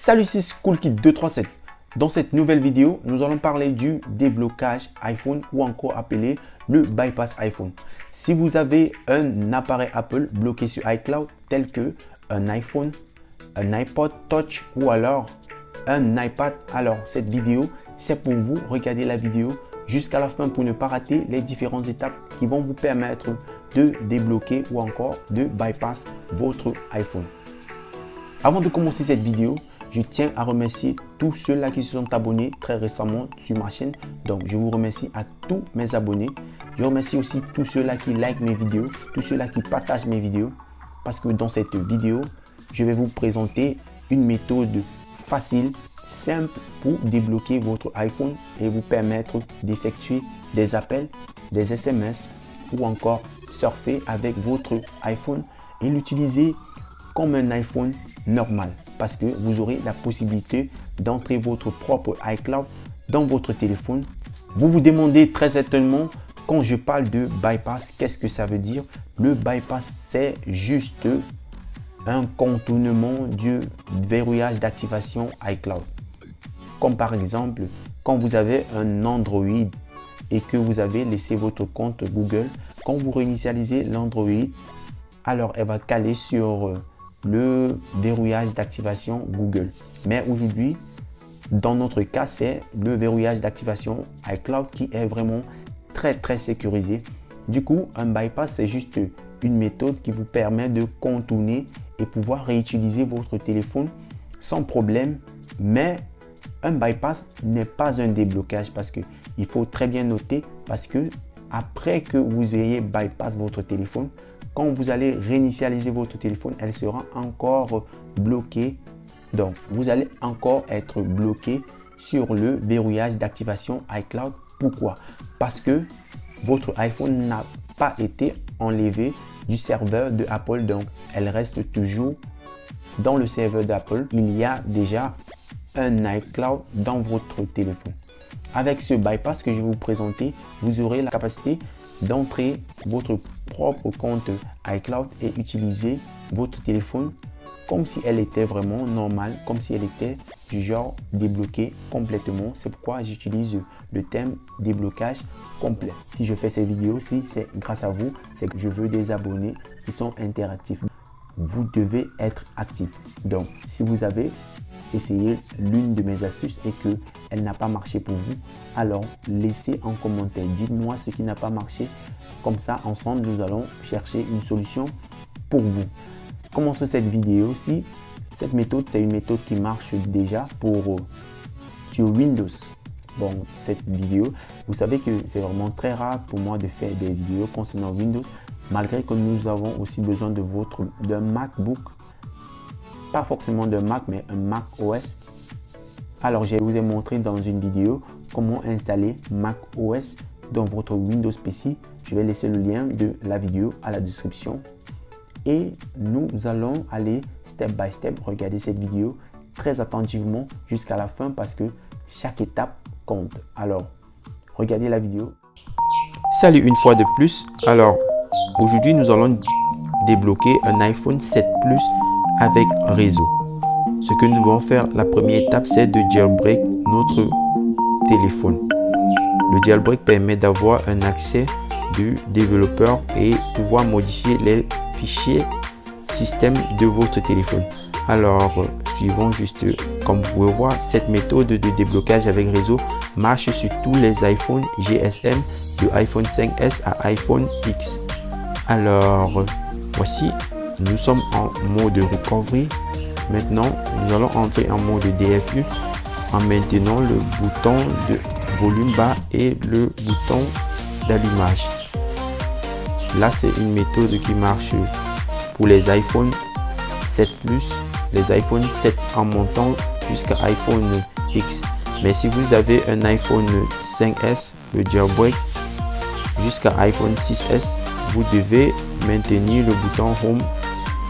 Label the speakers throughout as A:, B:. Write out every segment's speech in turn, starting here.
A: Salut, c'est SchoolKid237. Dans cette nouvelle vidéo, nous allons parler du déblocage iPhone ou encore appelé le bypass iPhone. Si vous avez un appareil Apple bloqué sur iCloud tel que un iPhone, un iPod Touch ou alors un iPad, alors cette vidéo c'est pour vous. Regardez la vidéo jusqu'à la fin pour ne pas rater les différentes étapes qui vont vous permettre de débloquer ou encore de bypass votre iPhone. Avant de commencer cette vidéo, je tiens à remercier tous ceux-là qui se sont abonnés très récemment sur ma chaîne. Donc, je vous remercie à tous mes abonnés. Je remercie aussi tous ceux-là qui like mes vidéos, tous ceux-là qui partagent mes vidéos. Parce que dans cette vidéo, je vais vous présenter une méthode facile, simple pour débloquer votre iPhone et vous permettre d'effectuer des appels, des SMS ou encore surfer avec votre iPhone et l'utiliser comme un iPhone normal, parce que vous aurez la possibilité d'entrer votre propre iCloud dans votre téléphone. Vous vous demandez très certainement, quand je parle de bypass, qu'est-ce que ça veut dire? Le bypass, c'est juste un contournement du verrouillage d'activation iCloud. Comme par exemple, quand vous avez un Android et que vous avez laissé votre compte Google, quand vous réinitialisez l'Android, alors elle va caler sur le verrouillage d'activation Google. Mais aujourd'hui, dans notre cas, c'est le verrouillage d'activation iCloud qui est vraiment très sécurisé. Du coup, un bypass, c'est juste une méthode qui vous permet de contourner et pouvoir réutiliser votre téléphone sans problème. Mais un bypass n'est pas un déblocage, parce que il faut très bien noter, parce que après que vous ayez bypass votre téléphone, quand vous allez réinitialiser votre téléphone, elle sera encore bloquée. Donc, vous allez encore être bloqué sur le verrouillage d'activation iCloud. Pourquoi? Parce que votre iPhone n'a pas été enlevé du serveur de Apple. Donc, elle reste toujours dans le serveur d'Apple. Il y a déjà un iCloud dans votre téléphone. Avec ce bypass que je vais vous présenter, vous aurez la capacité d'entrer votre propre compte iCloud et utiliser votre téléphone comme si elle était vraiment normale, comme si elle était du genre débloquée complètement. C'est pourquoi j'utilise le terme déblocage complet. Si je fais ces vidéos, si c'est grâce à vous, c'est que je veux des abonnés qui sont interactifs. Vous devez être actif. Donc, si vous avez essayé l'une de mes astuces et que elle n'a pas marché pour vous, alors laissez en commentaire, dites-moi ce qui n'a pas marché. Comme ça, ensemble, nous allons chercher une solution pour vous. Commençons cette vidéo. Si cette méthode, c'est une méthode qui marche déjà sur Windows. Bon, cette vidéo, vous savez que c'est vraiment très rare pour moi de faire des vidéos concernant Windows, malgré que nous avons aussi besoin d'un MacBook. Pas forcément de Mac, mais un Mac OS. Alors, je vous ai montré dans une vidéo comment installer Mac OS dans votre Windows PC. Je vais laisser le lien de la vidéo à la description. Et nous allons aller step by step, regarder cette vidéo très attentivement jusqu'à la fin parce que chaque étape compte. Alors, regardez la vidéo. Salut une fois de plus. Alors, aujourd'hui, nous allons débloquer un iPhone 7 Plus avec réseau. Ce que nous devons faire, la première étape, c'est de jailbreak notre téléphone. Le jailbreak permet d'avoir un accès du développeur et pouvoir modifier les fichiers système de votre téléphone. Alors, suivons juste, comme vous pouvez voir, cette méthode de déblocage avec réseau marche sur tous les iPhones GSM de iPhone 5S à iPhone X. Alors, voici, nous sommes en mode recovery. Maintenant, nous allons entrer en mode DFU en maintenant le bouton de volume bas et le bouton d'allumage. Là, c'est une méthode qui marche pour les iPhone 7 Plus, les iPhone 7 en montant jusqu'à iPhone X. Mais si vous avez un iPhone 5S, le jailbreak jusqu'à iPhone 6S, vous devez maintenir le bouton Home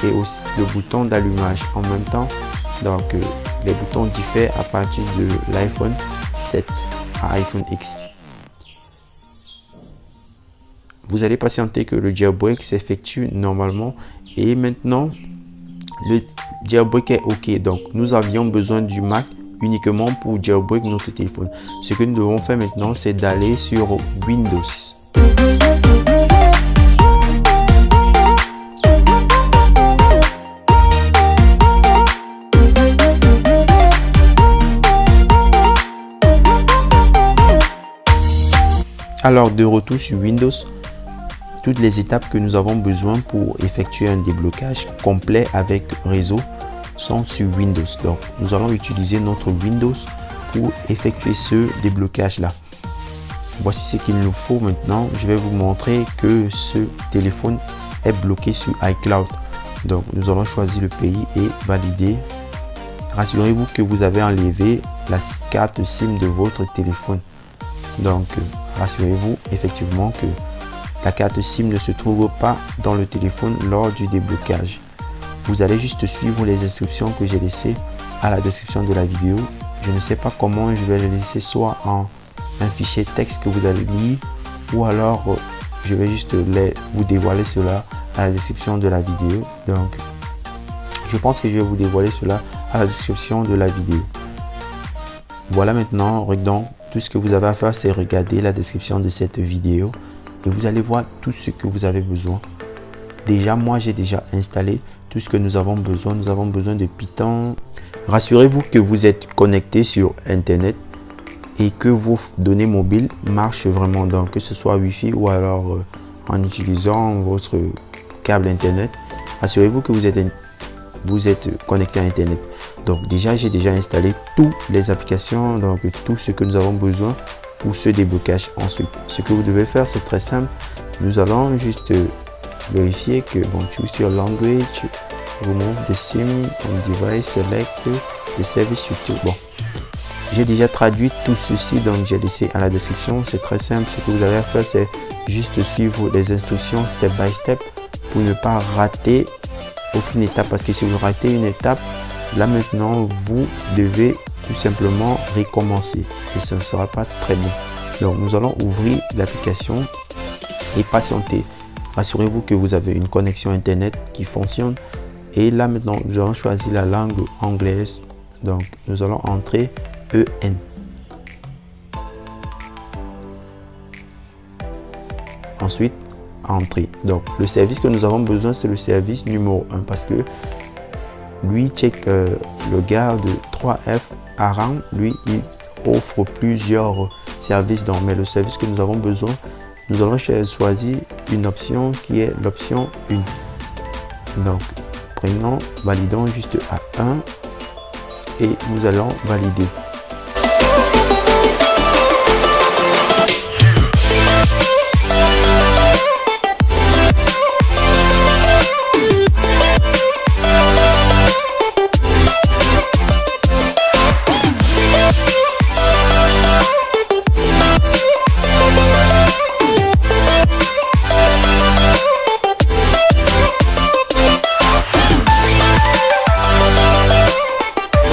A: et aussi le bouton d'allumage en même temps. Donc, les boutons diffèrent à partir de l'iPhone 7 à iPhone X. Vous allez patienter que le jailbreak s'effectue normalement et maintenant le jailbreak est OK. Donc, nous avions besoin du Mac uniquement pour jailbreak notre téléphone. Ce que nous devons faire maintenant, c'est d'aller sur Windows. Alors, de retour sur Windows, toutes les étapes que nous avons besoin pour effectuer un déblocage complet avec réseau sont sur Windows. Donc, nous allons utiliser notre Windows pour effectuer ce déblocage là. Voici ce qu'il nous faut maintenant. Je vais vous montrer que ce téléphone est bloqué sur iCloud. Donc, nous allons choisir le pays et valider. Rassurez-vous que vous avez enlevé la carte SIM de votre téléphone. Donc, rassurez-vous effectivement que la carte SIM ne se trouve pas dans le téléphone lors du déblocage. Vous allez juste suivre les instructions que j'ai laissées à la description de la vidéo. Je ne sais pas comment je vais les laisser, soit en un fichier texte que vous allez lire, ou alors je vais juste vous dévoiler cela à la description de la vidéo. Donc, je pense que je vais vous dévoiler cela à la description de la vidéo. Voilà maintenant, donc, tout ce que vous avez à faire, c'est regarder la description de cette vidéo et vous allez voir tout ce que vous avez besoin. Déjà, moi, j'ai déjà installé tout ce que nous avons besoin. Nous avons besoin de Python. Rassurez-vous que vous êtes connecté sur Internet et que vos données mobiles marchent vraiment. Donc, que ce soit Wi-Fi ou alors en utilisant votre câble Internet, assurez-vous que vous êtes connecté à Internet. Donc déjà, j'ai déjà installé toutes les applications, donc tout ce que nous avons besoin pour ce déblocage. Ensuite, ce que vous devez faire, c'est très simple. Nous allons juste vérifier que, bon, choose your language, remove the SIM on device, select the service YouTube. Bon, j'ai déjà traduit tout ceci, donc j'ai laissé à la description. C'est très simple. Ce que vous avez à faire, c'est juste suivre les instructions step by step pour ne pas rater aucune étape. Parce que si vous ratez une étape, là maintenant, vous devez tout simplement recommencer et ce ne sera pas très bien. Donc, nous allons ouvrir l'application et patienter. Assurez-vous que vous avez une connexion Internet qui fonctionne. Et là maintenant, nous allons choisir la langue anglaise. Donc, nous allons entrer EN. Ensuite, entrée. Donc, le service que nous avons besoin, c'est le service numéro 1 parce que lui, check le gars de 3F Aran, lui, il offre plusieurs services. Donc, mais le service que nous avons besoin, nous allons choisir une option qui est l'option 1. Donc, prenons, validons juste à 1 et nous allons valider.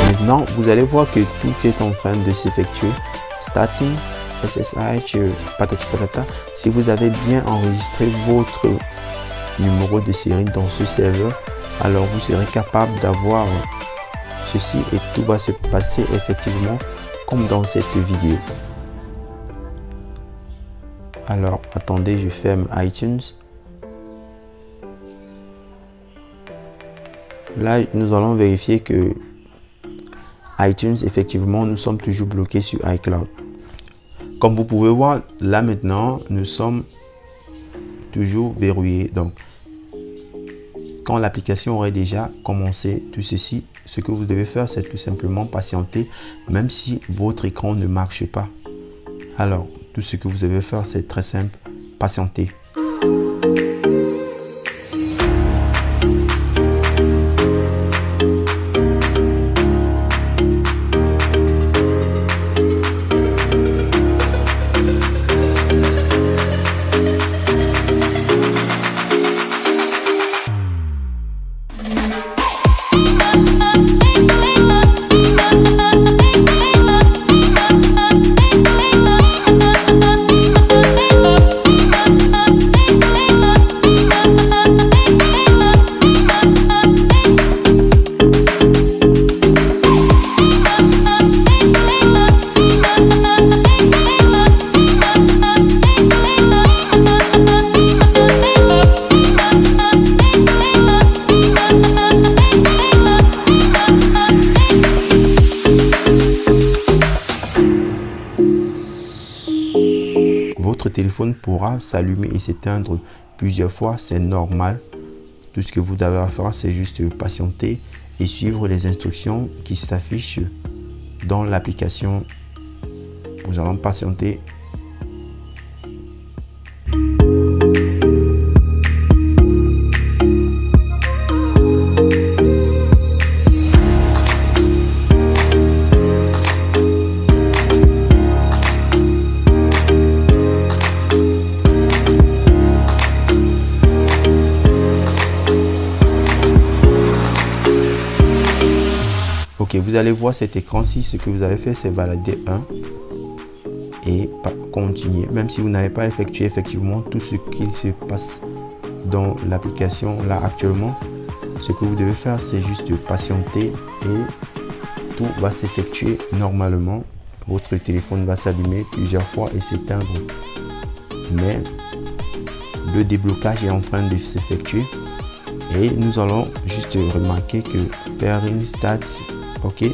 A: Maintenant, vous allez voir que tout est en train de s'effectuer. Starting, SSH, patati patata. Si vous avez bien enregistré votre numéro de série dans ce serveur, alors vous serez capable d'avoir ceci et tout va se passer effectivement comme dans cette vidéo. Alors, attendez, je ferme iTunes. Là, nous allons vérifier que iTunes, effectivement, nous sommes toujours bloqués sur iCloud. Comme vous pouvez voir, là maintenant, nous sommes toujours verrouillés. Donc, quand l'application aurait déjà commencé tout ceci, ce que vous devez faire, c'est tout simplement patienter, même si votre écran ne marche pas. Alors, tout ce que vous devez faire, c'est très simple, patienter. votre téléphone pourra s'allumer et s'éteindre plusieurs fois, c'est normal. Tout ce que vous devez faire, c'est juste patienter et suivre les instructions qui s'affichent dans l'application. Nous allons patienter. Ok, vous allez voir cet écran-ci. Ce que vous avez fait, c'est valider 1 et continuer. Même si vous n'avez pas effectué effectivement tout ce qu'il se passe dans l'application là actuellement, ce que vous devez faire, c'est juste patienter et tout va s'effectuer normalement. Votre téléphone va s'allumer plusieurs fois et s'éteindre. Mais le déblocage est en train de s'effectuer et nous allons juste remarquer que pairing stats. Ok,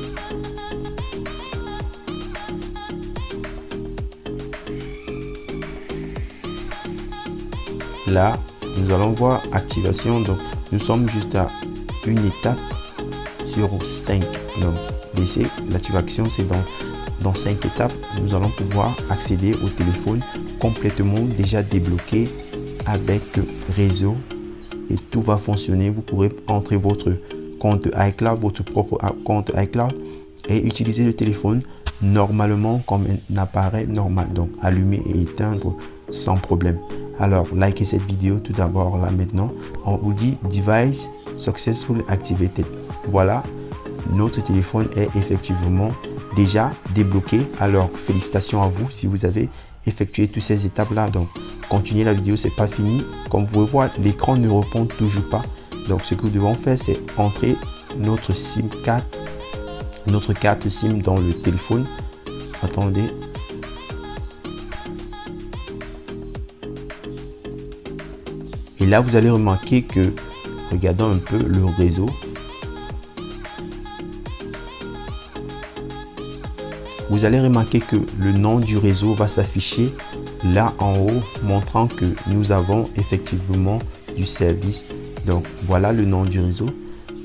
A: là nous allons voir activation. Donc nous sommes juste à une étape sur 5. Donc laissez l'activation, c'est dans 5 étapes. Nous allons pouvoir accéder au téléphone complètement déjà débloqué avec réseau et tout va fonctionner. Vous pourrez entrer votre compte iCloud, votre propre compte iCloud et utiliser le téléphone normalement comme un appareil normal, donc allumer et éteindre sans problème. Alors likez cette vidéo tout d'abord là maintenant. On vous dit device successfully activated. Voilà, notre téléphone est effectivement déjà débloqué. Alors félicitations à vous si vous avez effectué toutes ces étapes là. Donc continuez la vidéo, c'est pas fini. Comme vous pouvez voir, l'écran ne répond toujours pas. Donc ce que nous devons faire, c'est entrer notre SIM card, notre carte SIM dans le téléphone. Attendez. Et là, vous allez remarquer que, regardons un peu le réseau. Vous allez remarquer que le nom du réseau va s'afficher là en haut, montrant que nous avons effectivement du service. Donc voilà le nom du réseau.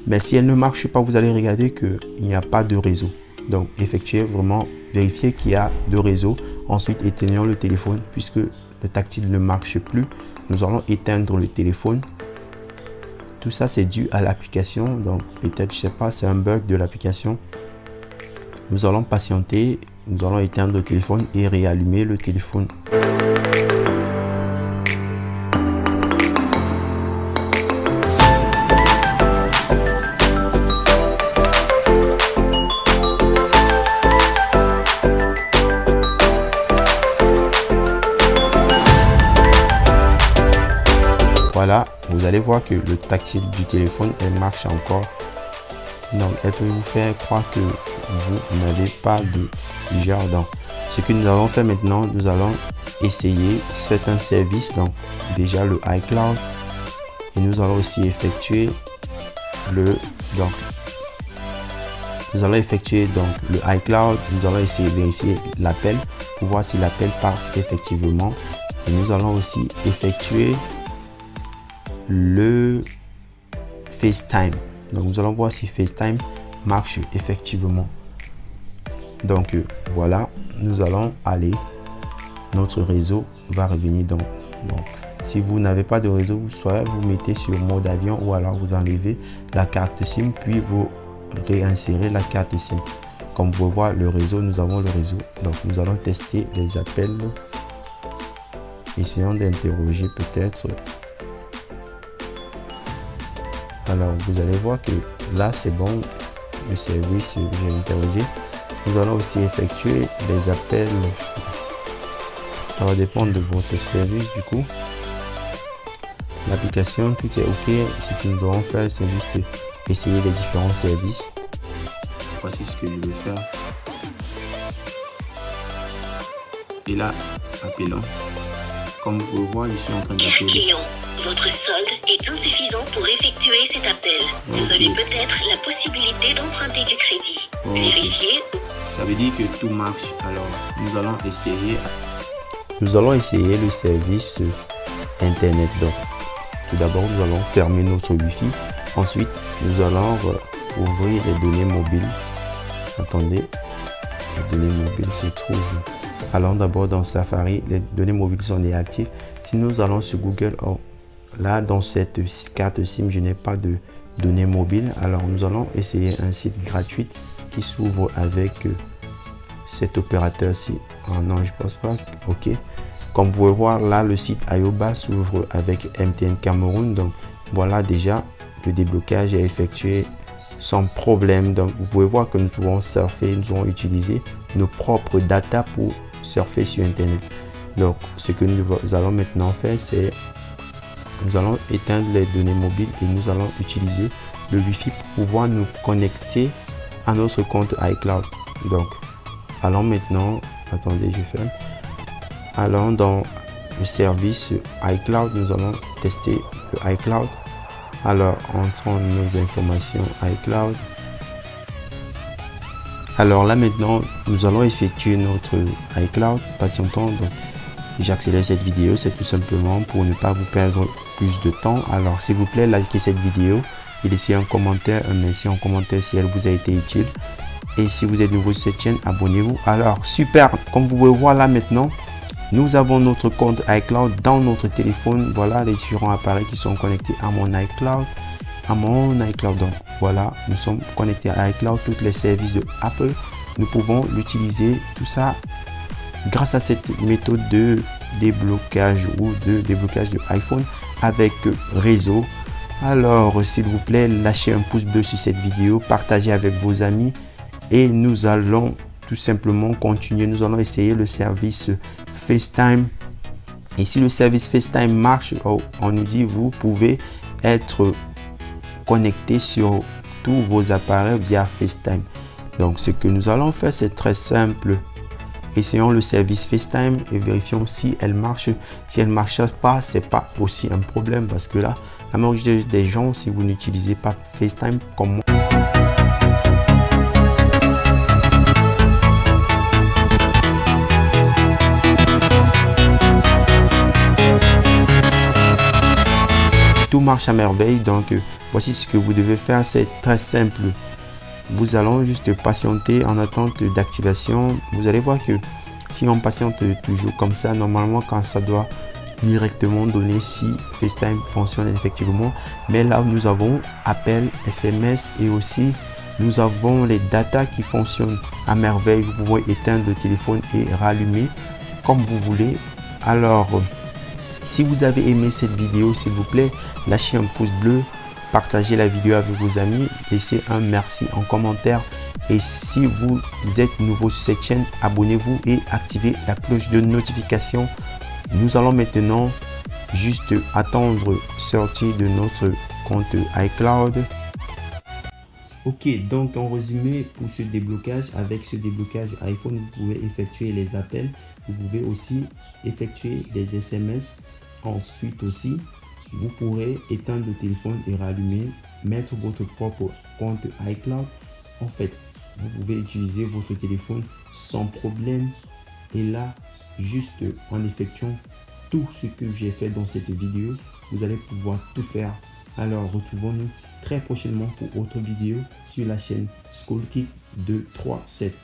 A: Mais si elle ne marche pas, vous allez regarder qu'il n'y a pas de réseau. Donc effectuez vraiment, vérifiez qu'il y a de réseau. Ensuite éteignons le téléphone puisque le tactile ne marche plus. Nous allons éteindre le téléphone. Tout ça c'est dû à l'application. Donc peut-être, je sais pas, c'est un bug de l'application. Nous allons patienter. Nous allons éteindre le téléphone et réallumer le téléphone. Voilà, vous allez voir que le tactile du téléphone, elle marche encore. Donc, elle peut vous faire croire que vous n'avez pas de genre. Donc, ce que nous allons faire maintenant, nous allons essayer certains services. Donc, déjà le iCloud. Et nous allons aussi effectuer le iCloud. Nous allons essayer de vérifier l'appel pour voir si l'appel passe effectivement. Et nous allons aussi effectuer le FaceTime. Donc nous allons voir si FaceTime marche effectivement. Donc voilà, nous allons aller, notre réseau va revenir donc si vous n'avez pas de réseau, soit vous mettez sur mode avion ou alors vous enlevez la carte SIM puis vous réinsérez la carte SIM. Comme vous pouvez voir le réseau, nous avons le réseau. Donc nous allons tester les appels. Essayons d'interroger peut-être. Alors vous allez voir que là c'est bon, le service j'ai interrogé. Nous allons aussi effectuer les appels. Ça va dépendre de votre service du coup. L'application, tout est ok. Ce que nous devons faire, c'est juste essayer les différents services. Voici ce que je vais faire. Et là, appelons. Comme vous pouvez voir, je suis en train d'appeler.
B: Votre solde est insuffisant pour effectuer cet appel. Vous avez peut-être la possibilité d'emprunter du crédit. Vérifiez.
A: Ça veut dire que tout marche. Alors, nous allons essayer. nous allons essayer le service internet. Donc tout d'abord nous allons fermer notre Wi-Fi. Ensuite nous allons ouvrir les données mobiles. Attendez, les données mobiles se trouvent. Allons d'abord dans Safari, les données mobiles sont déactivées. Si nous allons sur Google, là dans cette carte SIM je n'ai pas de données mobiles. Alors nous allons essayer un site gratuit qui s'ouvre avec cet opérateur-ci. Non, je pense pas. Ok, comme vous pouvez voir là, le site Ayoba s'ouvre avec MTN Cameroun. Donc voilà, déjà le déblocage est effectué sans problème. Donc vous pouvez voir que nous pouvons surfer, nous pouvons utiliser nos propres data pour surfer sur internet. Donc ce que nous allons maintenant faire, c'est nous allons éteindre les données mobiles et nous allons utiliser le Wi-Fi pour pouvoir nous connecter à notre compte iCloud. Donc allons maintenant, attendez, je ferme. Allons dans le service iCloud, nous allons tester le iCloud. Alors entrons nos informations iCloud. Alors là maintenant nous allons effectuer notre iCloud. Patientons, donc j'accélère cette vidéo, c'est tout simplement pour ne pas vous perdre plus de temps. Alors s'il vous plaît, likez cette vidéo et laissez un commentaire, un merci en commentaire si elle vous a été utile. Et si vous êtes nouveau sur cette chaîne, abonnez-vous. Alors super, comme vous pouvez voir là maintenant, nous avons notre compte iCloud dans notre téléphone. Voilà les différents appareils qui sont connectés à mon iCloud. Donc voilà, nous sommes connectés à iCloud, tous les services de Apple. Nous pouvons l'utiliser, tout ça grâce à cette méthode de déblocage ou de déblocage de iPhone avec réseau. Alors s'il vous plaît, lâchez un pouce bleu sur cette vidéo, partagez avec vos amis et nous allons tout simplement continuer. Nous allons essayer le service FaceTime. Et si le service FaceTime marche, on nous dit vous pouvez être connecté sur tous vos appareils via FaceTime. Donc ce que nous allons faire, c'est très simple. Essayons le service FaceTime et vérifions si elle marche. Si elle ne marche pas, c'est pas aussi un problème parce que là, la majorité des gens, si vous n'utilisez pas FaceTime comme moi, tout marche à merveille. Donc voici ce que vous devez faire, c'est très simple. Vous allons juste patienter en attente d'activation. Vous allez voir que si on patiente toujours comme ça, normalement quand ça doit directement donner si FaceTime fonctionne effectivement. Mais là nous avons appel, SMS et aussi nous avons les data qui fonctionnent à merveille. Vous pouvez éteindre le téléphone et rallumer comme vous voulez. Alors si vous avez aimé cette vidéo, s'il vous plaît, lâchez un pouce bleu, partagez la vidéo avec vos amis, laissez un merci en commentaire. Et si vous êtes nouveau sur cette chaîne, abonnez-vous et activez la cloche de notification. Nous allons maintenant juste attendre sortir de notre compte iCloud. Ok, donc en résumé, pour ce déblocage, avec ce déblocage iPhone, vous pouvez effectuer les appels. Vous pouvez aussi effectuer des SMS. Ensuite aussi, vous pourrez éteindre le téléphone et rallumer, mettre votre propre compte iCloud. En fait, vous pouvez utiliser votre téléphone sans problème. Et là, juste en effectuant tout ce que j'ai fait dans cette vidéo, vous allez pouvoir tout faire. Alors, retrouvons-nous très prochainement pour autre vidéo sur la chaîne SchoolKit 237.